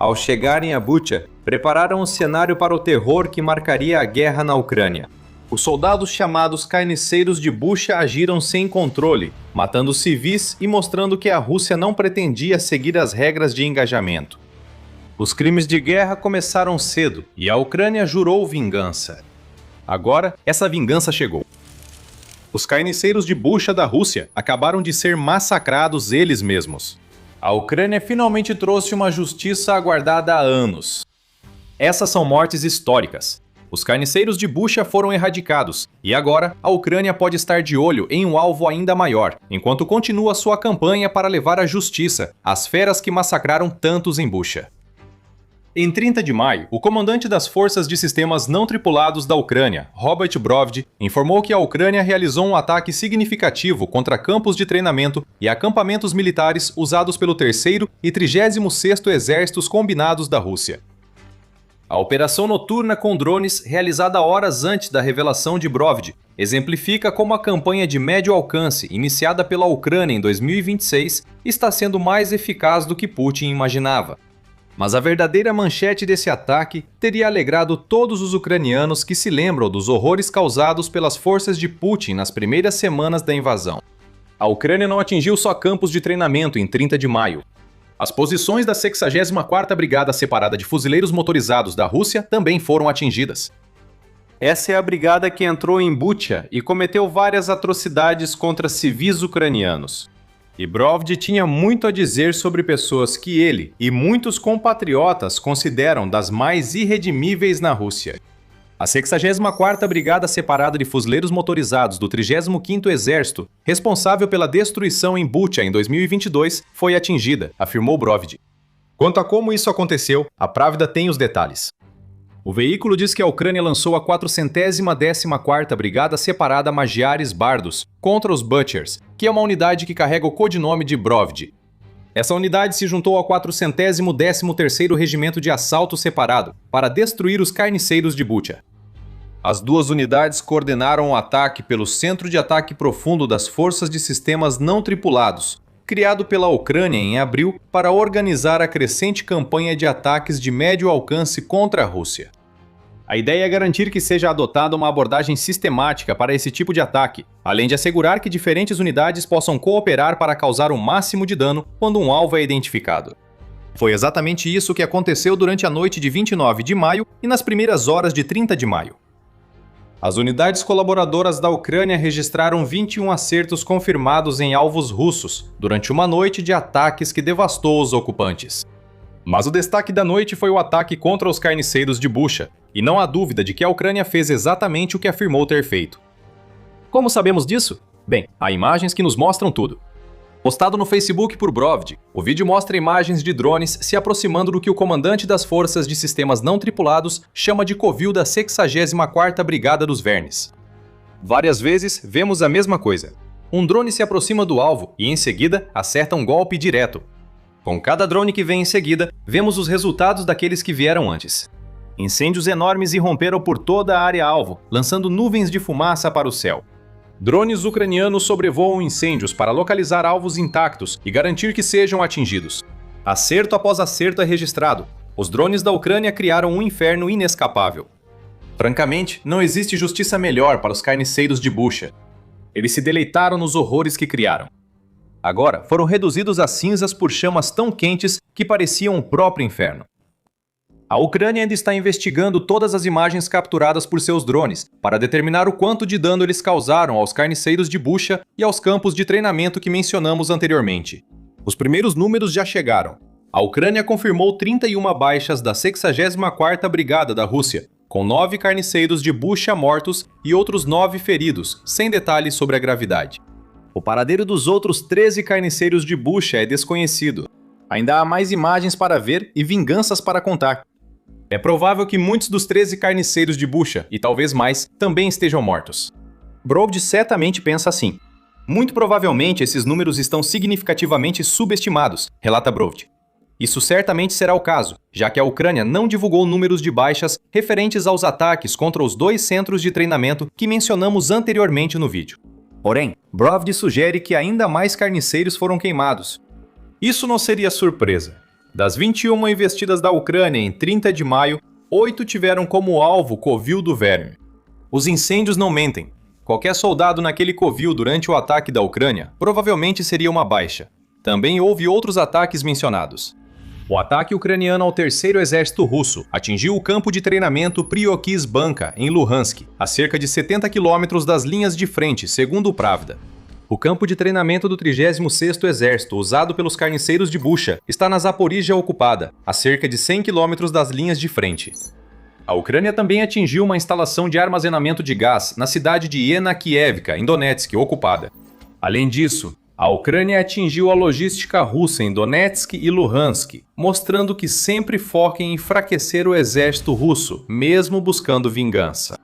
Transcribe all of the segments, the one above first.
Ao chegarem a Bucha, prepararam o cenário para o terror que marcaria a guerra na Ucrânia. Os soldados chamados carniceiros de Bucha agiram sem controle, matando civis e mostrando que a Rússia não pretendia seguir as regras de engajamento. Os crimes de guerra começaram cedo e a Ucrânia jurou vingança. Agora, essa vingança chegou. Os carniceiros de Bucha da Rússia acabaram de ser massacrados eles mesmos. A Ucrânia finalmente trouxe uma justiça aguardada há anos. Essas são mortes históricas. Os carniceiros de Bucha foram erradicados, e agora a Ucrânia pode estar de olho em um alvo ainda maior, enquanto continua sua campanha para levar à justiça as feras que massacraram tantos em Bucha. Em 30 de maio, o comandante das Forças de Sistemas Não Tripulados da Ucrânia, Robert Brovdi, informou que a Ucrânia realizou um ataque significativo contra campos de treinamento e acampamentos militares usados pelo 3º e 36º Exércitos Combinados da Rússia. A operação noturna com drones, realizada horas antes da revelação de Brovdi, exemplifica como a campanha de médio alcance iniciada pela Ucrânia em 2026 está sendo mais eficaz do que Putin imaginava. Mas a verdadeira manchete desse ataque teria alegrado todos os ucranianos que se lembram dos horrores causados pelas forças de Putin nas primeiras semanas da invasão. A Ucrânia não atingiu só campos de treinamento em 30 de maio. As posições da 64ª Brigada Separada de Fuzileiros Motorizados da Rússia também foram atingidas. Essa é a brigada que entrou em Bucha e cometeu várias atrocidades contra civis ucranianos. E Brovdi tinha muito a dizer sobre pessoas que ele e muitos compatriotas consideram das mais irredimíveis na Rússia. A 64ª Brigada Separada de Fuzileiros Motorizados do 35º Exército, responsável pela destruição em Bucha em 2022, foi atingida, afirmou Brovdi. Quanto a como isso aconteceu, a Pravda tem os detalhes. O veículo diz que a Ucrânia lançou a 414ª Brigada Separada Magiares Bardos contra os Butchers, que é uma unidade que carrega o codinome de Brovdi. Essa unidade se juntou ao 413º Regimento de Assalto Separado para destruir os carniceiros de Bucha. As duas unidades coordenaram o ataque pelo Centro de Ataque Profundo das Forças de Sistemas Não Tripulados, criado pela Ucrânia em abril para organizar a crescente campanha de ataques de médio alcance contra a Rússia. A ideia é garantir que seja adotada uma abordagem sistemática para esse tipo de ataque, além de assegurar que diferentes unidades possam cooperar para causar o máximo de dano quando um alvo é identificado. Foi exatamente isso que aconteceu durante a noite de 29 de maio e nas primeiras horas de 30 de maio. As unidades colaboradoras da Ucrânia registraram 21 acertos confirmados em alvos russos durante uma noite de ataques que devastou os ocupantes. Mas o destaque da noite foi o ataque contra os carniceiros de Bucha, e não há dúvida de que a Ucrânia fez exatamente o que afirmou ter feito. Como sabemos disso? Bem, há imagens que nos mostram tudo. Postado no Facebook por Brovdi, o vídeo mostra imagens de drones se aproximando do que o comandante das Forças de Sistemas Não Tripulados chama de covil da 64ª Brigada dos Vernes. Várias vezes vemos a mesma coisa. Um drone se aproxima do alvo e, em seguida, acerta um golpe direto. Com cada drone que vem em seguida, vemos os resultados daqueles que vieram antes. Incêndios enormes irromperam por toda a área-alvo, lançando nuvens de fumaça para o céu. Drones ucranianos sobrevoam incêndios para localizar alvos intactos e garantir que sejam atingidos. Acerto após acerto é registrado. Os drones da Ucrânia criaram um inferno inescapável. Francamente, não existe justiça melhor para os carniceiros de Bucha. Eles se deleitaram nos horrores que criaram. Agora foram reduzidos a cinzas por chamas tão quentes que pareciam o próprio inferno. A Ucrânia ainda está investigando todas as imagens capturadas por seus drones para determinar o quanto de dano eles causaram aos carniceiros de Bucha e aos campos de treinamento que mencionamos anteriormente. Os primeiros números já chegaram. A Ucrânia confirmou 31 baixas da 64ª Brigada da Rússia, com 9 carniceiros de Bucha mortos e outros 9 feridos, sem detalhes sobre a gravidade. O paradeiro dos outros 13 carniceiros de Bucha é desconhecido. Ainda há mais imagens para ver e vinganças para contar. É provável que muitos dos 13 carniceiros de Bucha, e talvez mais, também estejam mortos. Brovdi certamente pensa assim. Muito provavelmente esses números estão significativamente subestimados, relata Brovdi. Isso certamente será o caso, já que a Ucrânia não divulgou números de baixas referentes aos ataques contra os 2 centros de treinamento que mencionamos anteriormente no vídeo. Porém, Brovdi sugere que ainda mais carniceiros foram queimados. Isso não seria surpresa. Das 21 investidas da Ucrânia em 30 de maio, 8 tiveram como alvo o covil do verme. Os incêndios não mentem. Qualquer soldado naquele covil durante o ataque da Ucrânia provavelmente seria uma baixa. Também houve outros ataques mencionados. O ataque ucraniano ao terceiro exército russo atingiu o campo de treinamento Priokizbanka, em Luhansk, a cerca de 70 quilômetros das linhas de frente, segundo o Pravda. O campo de treinamento do 36º Exército, usado pelos carniceiros de Bucha, está na Zaporíjia ocupada, a cerca de 100 quilômetros das linhas de frente. A Ucrânia também atingiu uma instalação de armazenamento de gás na cidade de Yenakievka, em Donetsk, ocupada. Além disso, a Ucrânia atingiu a logística russa em Donetsk e Luhansk, mostrando que sempre foca em enfraquecer o exército russo, mesmo buscando vingança.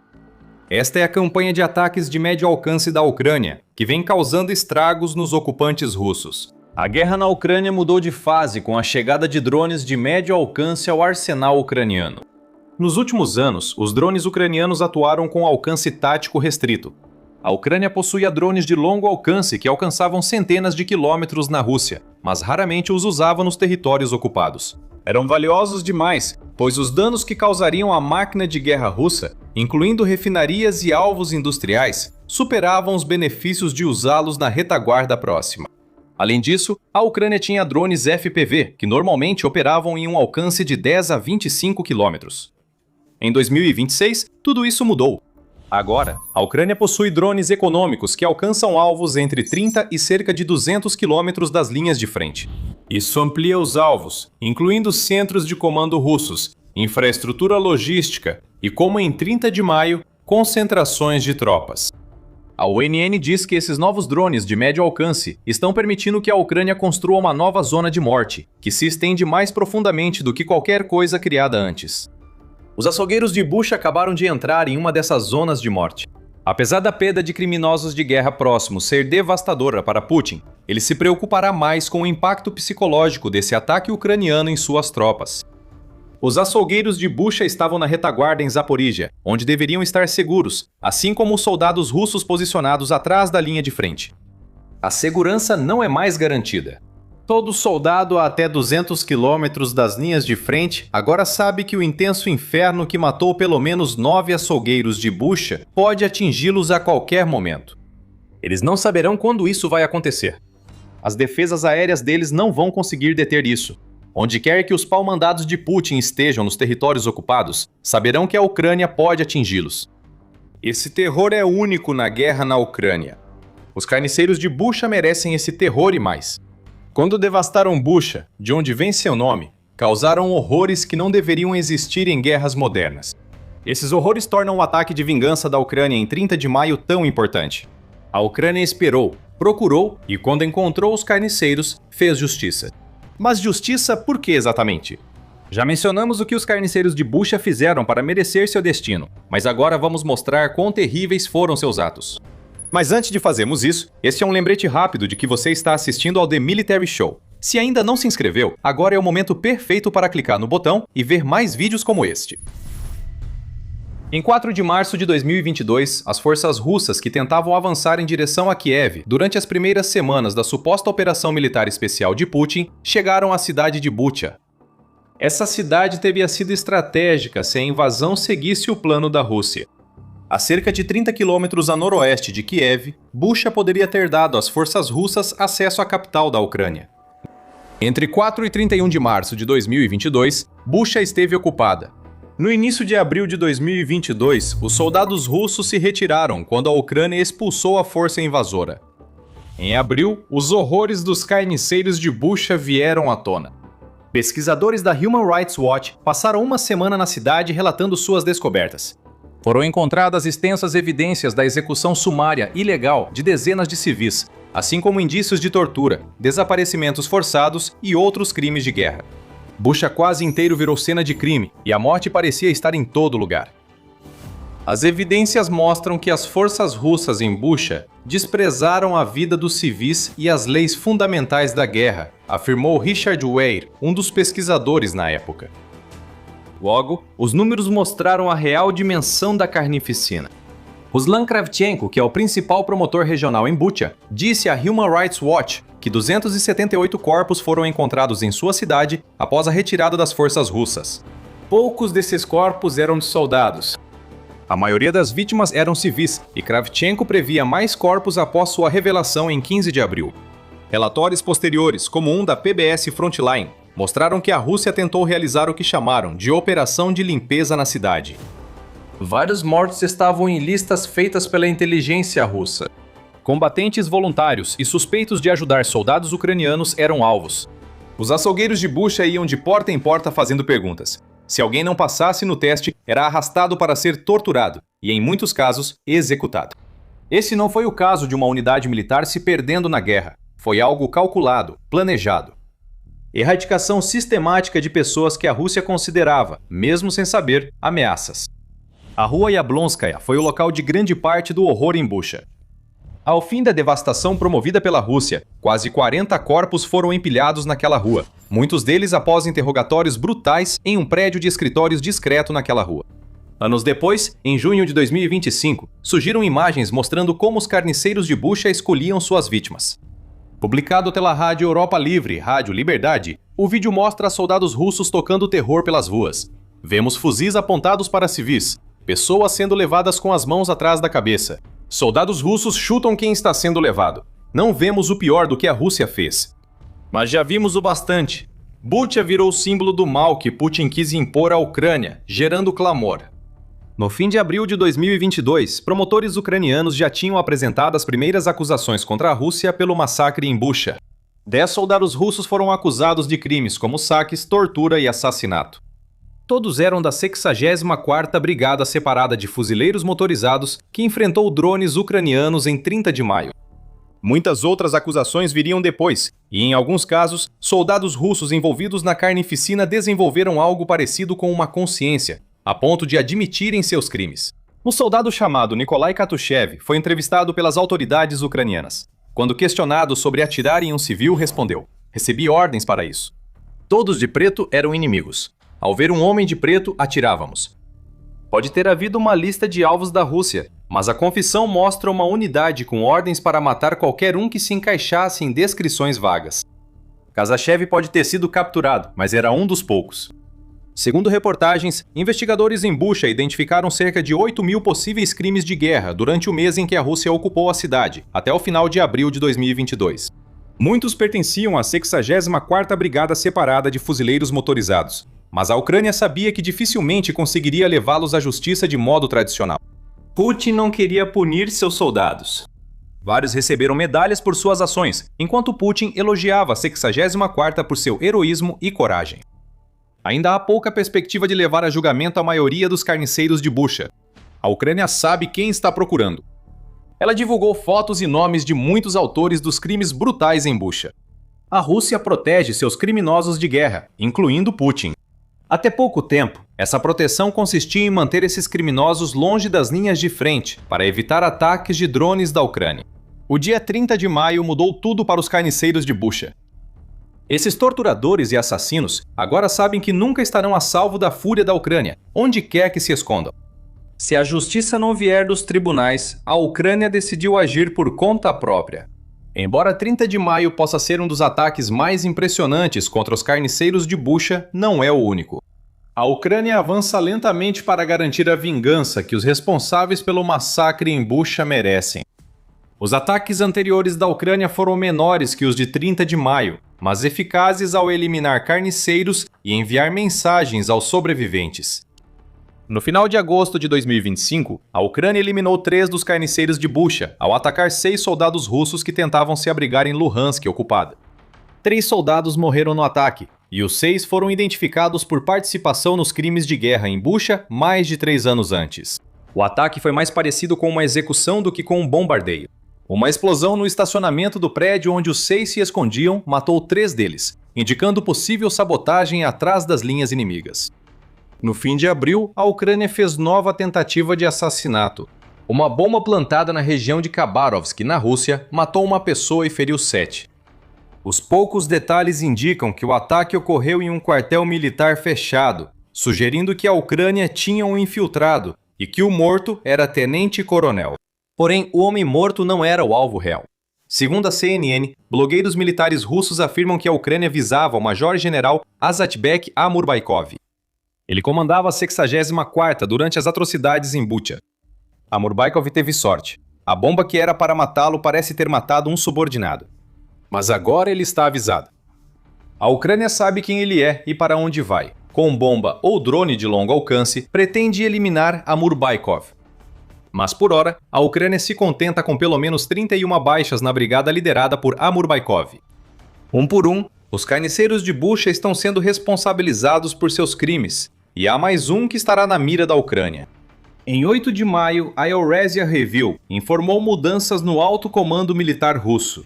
Esta é a campanha de ataques de médio alcance da Ucrânia, que vem causando estragos nos ocupantes russos. A guerra na Ucrânia mudou de fase com a chegada de drones de médio alcance ao arsenal ucraniano. Nos últimos anos, os drones ucranianos atuaram com alcance tático restrito. A Ucrânia possuía drones de longo alcance que alcançavam centenas de quilômetros na Rússia, mas raramente os usava nos territórios ocupados. Eram valiosos demais, pois os danos que causariam à máquina de guerra russa, incluindo refinarias e alvos industriais, superavam os benefícios de usá-los na retaguarda próxima. Além disso, a Ucrânia tinha drones FPV, que normalmente operavam em um alcance de 10 a 25 quilômetros. Em 2026, tudo isso mudou. Agora, a Ucrânia possui drones econômicos que alcançam alvos entre 30 e cerca de 200 quilômetros das linhas de frente. Isso amplia os alvos, incluindo centros de comando russos, infraestrutura logística e, como em 30 de maio, concentrações de tropas. A UNN diz que esses novos drones de médio alcance estão permitindo que a Ucrânia construa uma nova zona de morte, que se estende mais profundamente do que qualquer coisa criada antes. Os açougueiros de Bucha acabaram de entrar em uma dessas zonas de morte. Apesar da perda de criminosos de guerra próximos ser devastadora para Putin, ele se preocupará mais com o impacto psicológico desse ataque ucraniano em suas tropas. Os açougueiros de Bucha estavam na retaguarda em Zaporíjia, onde deveriam estar seguros, assim como os soldados russos posicionados atrás da linha de frente. A segurança não é mais garantida. Todo soldado a até 200 quilômetros das linhas de frente agora sabe que o intenso inferno que matou pelo menos 9 açougueiros de Bucha pode atingi-los a qualquer momento. Eles não saberão quando isso vai acontecer. As defesas aéreas deles não vão conseguir deter isso. Onde quer que os pau-mandados de Putin estejam nos territórios ocupados, saberão que a Ucrânia pode atingi-los. Esse terror é único na guerra na Ucrânia. Os carniceiros de Bucha merecem esse terror e mais. Quando devastaram Bucha, de onde vem seu nome, causaram horrores que não deveriam existir em guerras modernas. Esses horrores tornam o ataque de vingança da Ucrânia em 30 de maio tão importante. A Ucrânia esperou, procurou e, quando encontrou os carniceiros, fez justiça. Mas justiça por que exatamente? Já mencionamos o que os carniceiros de Bucha fizeram para merecer seu destino, mas agora vamos mostrar quão terríveis foram seus atos. Mas antes de fazermos isso, este é um lembrete rápido de que você está assistindo ao The Military Show. Se ainda não se inscreveu, agora é o momento perfeito para clicar no botão e ver mais vídeos como este. Em 4 de março de 2022, as forças russas que tentavam avançar em direção a Kiev durante as primeiras semanas da suposta operação militar especial de Putin chegaram à cidade de Bucha. Essa cidade teria sido estratégica se a invasão seguisse o plano da Rússia. A cerca de 30 quilômetros a noroeste de Kiev, Bucha poderia ter dado às forças russas acesso à capital da Ucrânia. Entre 4 e 31 de março de 2022, Bucha esteve ocupada. No início de abril de 2022, os soldados russos se retiraram quando a Ucrânia expulsou a força invasora. Em abril, os horrores dos carniceiros de Bucha vieram à tona. Pesquisadores da Human Rights Watch passaram uma semana na cidade relatando suas descobertas. Foram encontradas extensas evidências da execução sumária ilegal de dezenas de civis, assim como indícios de tortura, desaparecimentos forçados e outros crimes de guerra. Bucha quase inteiro virou cena de crime e a morte parecia estar em todo lugar. As evidências mostram que as forças russas em Bucha desprezaram a vida dos civis e as leis fundamentais da guerra, afirmou Richard Weir, um dos pesquisadores na época. Logo, os números mostraram a real dimensão da carnificina. Ruslan Kravchenko, que é o principal promotor regional em Bucha, disse à Human Rights Watch que 278 corpos foram encontrados em sua cidade após a retirada das forças russas. Poucos desses corpos eram de soldados. A maioria das vítimas eram civis, e Kravchenko previa mais corpos após sua revelação em 15 de abril. Relatórios posteriores, como um da PBS Frontline, mostraram que a Rússia tentou realizar o que chamaram de operação de limpeza na cidade. Vários mortos estavam em listas feitas pela inteligência russa. Combatentes voluntários e suspeitos de ajudar soldados ucranianos eram alvos. Os açougueiros de Bucha iam de porta em porta fazendo perguntas. Se alguém não passasse no teste, era arrastado para ser torturado e, em muitos casos, executado. Esse não foi o caso de uma unidade militar se perdendo na guerra. Foi algo calculado, planejado. Erradicação sistemática de pessoas que a Rússia considerava, mesmo sem saber, ameaças. A Rua Yablonskaya foi o local de grande parte do horror em Bucha. Ao fim da devastação promovida pela Rússia, quase 40 corpos foram empilhados naquela rua, muitos deles após interrogatórios brutais em um prédio de escritórios discreto naquela rua. Anos depois, em junho de 2025, surgiram imagens mostrando como os carniceiros de Bucha escolhiam suas vítimas. Publicado pela Rádio Europa Livre, Rádio Liberdade, o vídeo mostra soldados russos tocando terror pelas ruas. Vemos fuzis apontados para civis, pessoas sendo levadas com as mãos atrás da cabeça. Soldados russos chutam quem está sendo levado. Não vemos o pior do que a Rússia fez. Mas já vimos o bastante. Bucha virou símbolo do mal que Putin quis impor à Ucrânia, gerando clamor. No fim de abril de 2022, promotores ucranianos já tinham apresentado as primeiras acusações contra a Rússia pelo massacre em Bucha. 10 soldados russos foram acusados de crimes como saques, tortura e assassinato. Todos eram da 64ª Brigada Separada de Fuzileiros Motorizados, que enfrentou drones ucranianos em 30 de maio. Muitas outras acusações viriam depois, e em alguns casos, soldados russos envolvidos na carnificina desenvolveram algo parecido com uma consciência, a ponto de admitirem seus crimes. Um soldado chamado Nikolai Katushev foi entrevistado pelas autoridades ucranianas. Quando questionado sobre atirar em um civil, respondeu: "Recebi ordens para isso. Todos de preto eram inimigos. Ao ver um homem de preto, atirávamos." Pode ter havido uma lista de alvos da Rússia, mas a confissão mostra uma unidade com ordens para matar qualquer um que se encaixasse em descrições vagas. Kazachev pode ter sido capturado, mas era um dos poucos. Segundo reportagens, investigadores em Bucha identificaram cerca de 8.000 possíveis crimes de guerra durante o mês em que a Rússia ocupou a cidade, até o final de abril de 2022. Muitos pertenciam à 64ª Brigada Separada de Fuzileiros Motorizados. Mas a Ucrânia sabia que dificilmente conseguiria levá-los à justiça de modo tradicional. Putin não queria punir seus soldados. Vários receberam medalhas por suas ações, enquanto Putin elogiava a 64ª por seu heroísmo e coragem. Ainda há pouca perspectiva de levar a julgamento a maioria dos carniceiros de Bucha. A Ucrânia sabe quem está procurando. Ela divulgou fotos e nomes de muitos autores dos crimes brutais em Bucha. A Rússia protege seus criminosos de guerra, incluindo Putin. Até pouco tempo, essa proteção consistia em manter esses criminosos longe das linhas de frente para evitar ataques de drones da Ucrânia. O dia 30 de maio mudou tudo para os carniceiros de Bucha. Esses torturadores e assassinos agora sabem que nunca estarão a salvo da fúria da Ucrânia, onde quer que se escondam. Se a justiça não vier dos tribunais, a Ucrânia decidiu agir por conta própria. Embora 30 de maio possa ser um dos ataques mais impressionantes contra os carniceiros de Bucha, não é o único. A Ucrânia avança lentamente para garantir a vingança que os responsáveis pelo massacre em Bucha merecem. Os ataques anteriores da Ucrânia foram menores que os de 30 de maio, mas eficazes ao eliminar carniceiros e enviar mensagens aos sobreviventes. No final de agosto de 2025, a Ucrânia eliminou 3 dos carniceiros de Bucha, ao atacar 6 soldados russos que tentavam se abrigar em Luhansk ocupada. 3 soldados morreram no ataque, e os 6 foram identificados por participação nos crimes de guerra em Bucha mais de 3 anos antes. O ataque foi mais parecido com uma execução do que com um bombardeio. Uma explosão no estacionamento do prédio onde os 6 se escondiam matou 3 deles, indicando possível sabotagem atrás das linhas inimigas. No fim de abril, a Ucrânia fez nova tentativa de assassinato. Uma bomba plantada na região de Khabarovsk, na Rússia, matou uma pessoa e feriu 7. Os poucos detalhes indicam que o ataque ocorreu em um quartel militar fechado, sugerindo que a Ucrânia tinha um infiltrado, e que o morto era tenente-coronel. Porém, o homem morto não era o alvo real. Segundo a CNN, blogueiros militares russos afirmam que a Ucrânia visava o major-general Azatbek Amurbaikov. Ele comandava a 64ª durante as atrocidades em Bucha. Amurbaikov teve sorte. A bomba que era para matá-lo parece ter matado um subordinado. Mas agora ele está avisado. A Ucrânia sabe quem ele é e para onde vai. Com bomba ou drone de longo alcance, pretende eliminar Amurbaikov. Mas por hora, a Ucrânia se contenta com pelo menos 31 baixas na brigada liderada por Amurbaikov. Um por um, os carniceiros de Bucha estão sendo responsabilizados por seus crimes, e há mais um que estará na mira da Ucrânia. Em 8 de maio, a Eurasia Review informou mudanças no alto comando militar russo.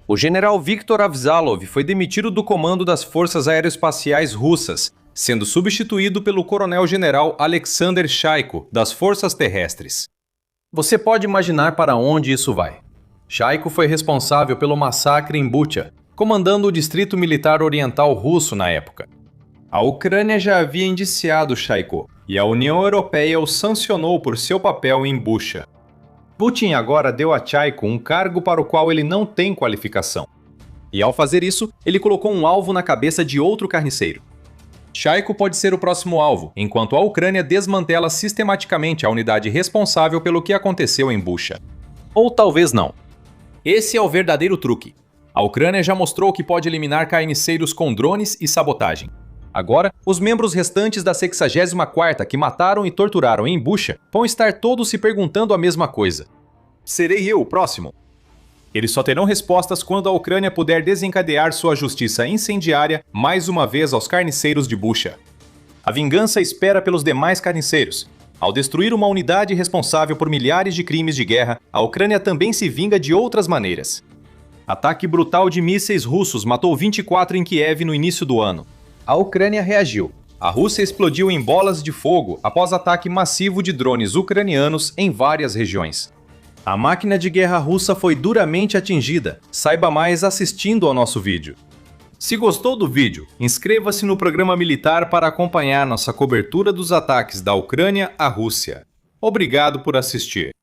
O general Viktor Avzalov foi demitido do comando das Forças Aeroespaciais Russas, sendo substituído pelo coronel-general Alexander Shaiko, das Forças Terrestres. Você pode imaginar para onde isso vai. Shaiko foi responsável pelo massacre em Bucha, comandando o Distrito Militar Oriental Russo na época. A Ucrânia já havia indiciado Shaiko, e a União Europeia o sancionou por seu papel em Bucha. Putin agora deu a Shaiko um cargo para o qual ele não tem qualificação. E ao fazer isso, ele colocou um alvo na cabeça de outro carniceiro. Shaiko pode ser o próximo alvo, enquanto a Ucrânia desmantela sistematicamente a unidade responsável pelo que aconteceu em Bucha. Ou talvez não. Esse é o verdadeiro truque. A Ucrânia já mostrou que pode eliminar carniceiros com drones e sabotagem. Agora, os membros restantes da 64ª que mataram e torturaram em Bucha vão estar todos se perguntando a mesma coisa. Serei eu o próximo? Eles só terão respostas quando a Ucrânia puder desencadear sua justiça incendiária mais uma vez aos carniceiros de Bucha. A vingança espera pelos demais carniceiros. Ao destruir uma unidade responsável por milhares de crimes de guerra, a Ucrânia também se vinga de outras maneiras. Ataque brutal de mísseis russos matou 24 em Kiev no início do ano. A Ucrânia reagiu. A Rússia explodiu em bolas de fogo após ataque massivo de drones ucranianos em várias regiões. A máquina de guerra russa foi duramente atingida. Saiba mais assistindo ao nosso vídeo. Se gostou do vídeo, inscreva-se no programa militar para acompanhar nossa cobertura dos ataques da Ucrânia à Rússia. Obrigado por assistir.